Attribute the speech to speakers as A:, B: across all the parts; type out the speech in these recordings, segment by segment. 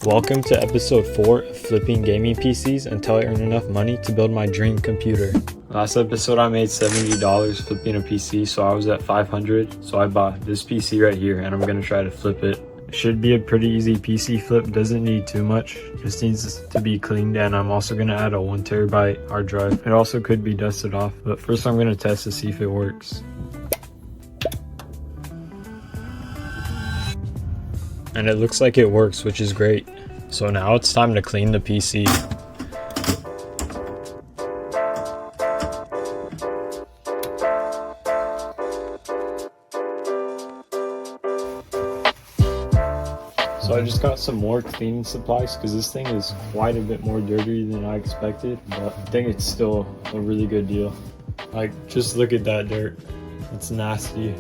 A: Welcome to episode 4 of flipping gaming PCs until I earn enough money to build my dream computer. Last episode I made $70 flipping a PC, so I was at $500. So I bought this PC right here and I'm gonna try to flip it. It should be a pretty easy PC flip, doesn't need too much, just needs to be cleaned, and I'm also gonna add a 1TB hard drive. It also could be dusted off, but first I'm gonna test to see if it works. And it looks like it works, which is great. So now it's time to clean the PC. So I just got some more cleaning supplies because this thing is quite a bit more dirty than I expected, but I think it's still a really good deal. Like, just look at that dirt. It's nasty.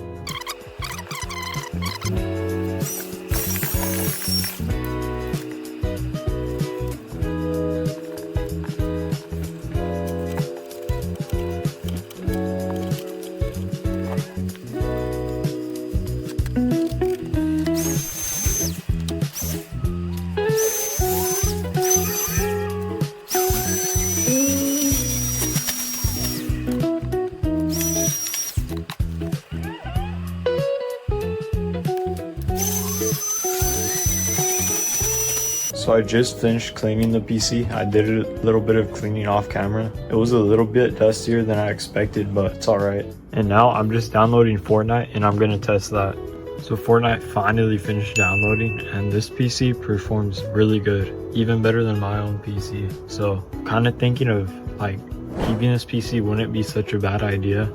A: So I just finished cleaning the PC. I did a little bit of cleaning off camera. It was a little bit dustier than I expected, but it's alright. And now I'm just downloading Fortnite and I'm gonna test that. So Fortnite finally finished downloading and this PC performs really good, even better than my own PC. So kind of thinking of like keeping this PC wouldn't be such a bad idea.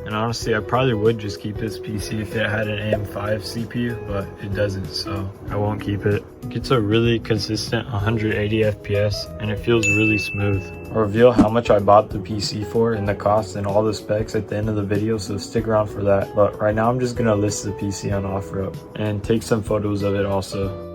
A: And honestly, I probably would just keep this PC if it had an AM5 CPU, but it doesn't, so I won't keep it. It gets a really consistent 180 FPS and it feels really smooth. I'll reveal how much I bought the PC for and the cost and all the specs at the end of the video, so stick around for that. But right now I'm just gonna list the PC on OfferUp and take some photos of it also.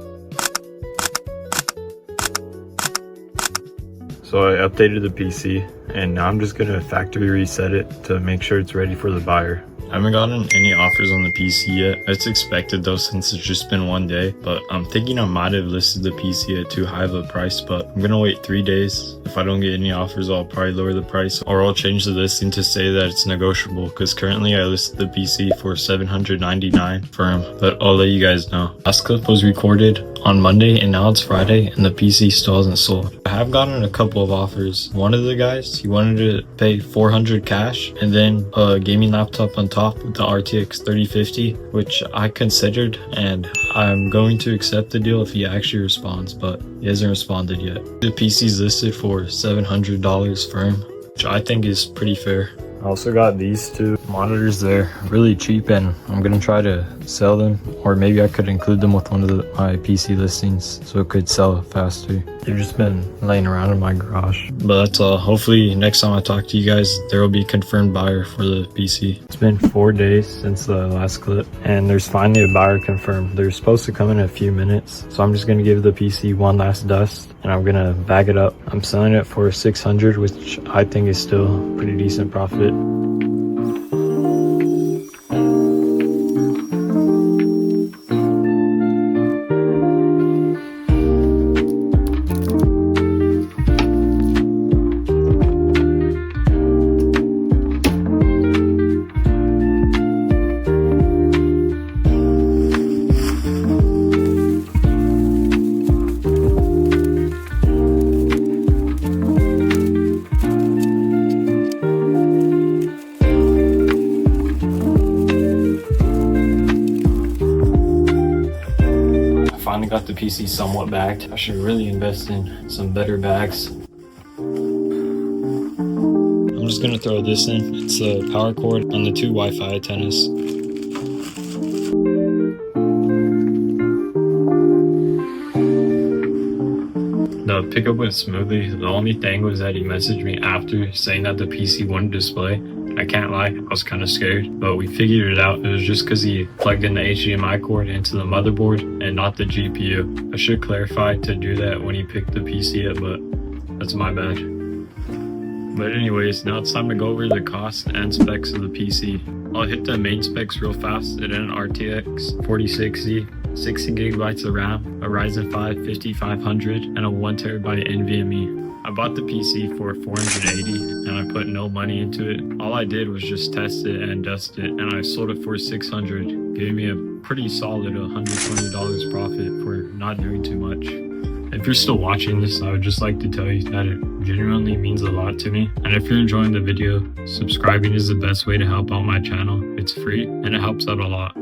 A: So I updated the PC and now I'm just gonna factory reset it to make sure it's ready for the buyer. I haven't gotten any offers on the PC yet. It's expected though, since it's just been one day, but I'm thinking I might have listed the PC at too high of a price, but I'm gonna wait 3 days. If I don't get any offers, I'll probably lower the price, or I'll change the listing to say that it's negotiable, because currently I listed the PC for $799 firm, but I'll let you guys know. Last clip was recorded on Monday and now it's Friday and the PC still hasn't sold. I have gotten a couple of offers. One of the guys, he wanted to pay $400 cash and then a gaming laptop on top with the RTX 3050, which I considered, and I'm going to accept the deal if he actually responds, but he hasn't responded yet. The PC's listed for $700 firm, which I think is pretty fair. I also got these two monitors. They're really cheap and I'm gonna try to sell them, or maybe I could include them with one of my PC listings so it could sell faster. They've just been laying around in my garage. But that's all. Hopefully next time I talk to you guys, there will be a confirmed buyer for the PC. It's been 4 days since the last clip and there's finally a buyer confirmed. They're supposed to come in a few minutes, so I'm just gonna give the PC one last dust and I'm gonna bag it up. I'm selling it for $600, which I think is still pretty decent profit. Finally got the PC somewhat bagged. I should really invest in some better bags. I'm just gonna throw this in. It's a power cord on the 2 Wi-Fi antennas. The pickup went smoothly. The only thing was that he messaged me after saying that the PC wouldn't display. I can't lie, I was kind of scared, but we figured it out. It was just because he plugged in the HDMI cord into the motherboard and not the GPU. I should clarify to do that when he picked the PC up, but that's my bad. But anyways, now it's time to go over the cost and specs of the PC. I'll hit the main specs real fast. It is an RTX 4060, 60 gigabytes of RAM, a Ryzen 5 5500, and a 1TB NVMe. I bought the PC for $480 and I put no money into it. All I did was just test it and dust it, and I sold it for $600, giving me a pretty solid $120 profit for not doing too much. If you're still watching this, I would just like to tell you that it genuinely means a lot to me. And if you're enjoying the video, subscribing is the best way to help out my channel. It's free and it helps out a lot.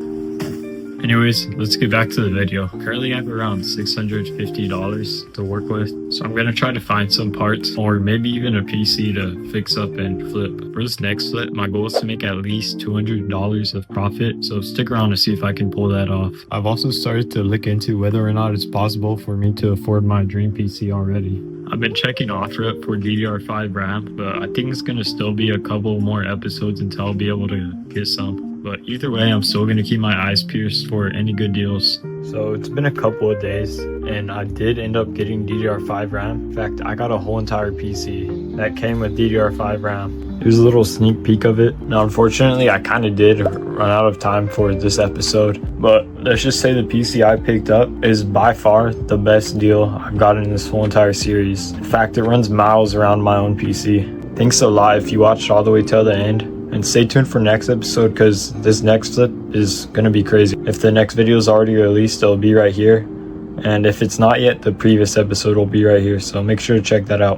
A: Anyways, let's get back to the video. Currently I have around $650 to work with, so I'm gonna try to find some parts or maybe even a PC to fix up and flip. For this next flip, my goal is to make at least $200 of profit, so stick around to see if I can pull that off. I've also started to look into whether or not it's possible for me to afford my dream PC already. I've been checking OfferUp for DDR5 RAM, but I think it's gonna still be a couple more episodes until I'll be able to get some. But either way, I'm still going to keep my eyes pierced for any good deals. So it's been a couple of days and I did end up getting DDR5 RAM. In fact, I got a whole entire PC that came with DDR5 RAM. Here's a little sneak peek of it. Now, unfortunately, I kind of did run out of time for this episode, but let's just say the PC I picked up is by far the best deal I've gotten in this whole entire series. In fact, it runs miles around my own PC. Thanks a lot if you watched all the way till the end. And stay tuned for next episode because this next flip is going to be crazy. If the next video is already released, it'll be right here. And if it's not yet, the previous episode will be right here. So make sure to check that out.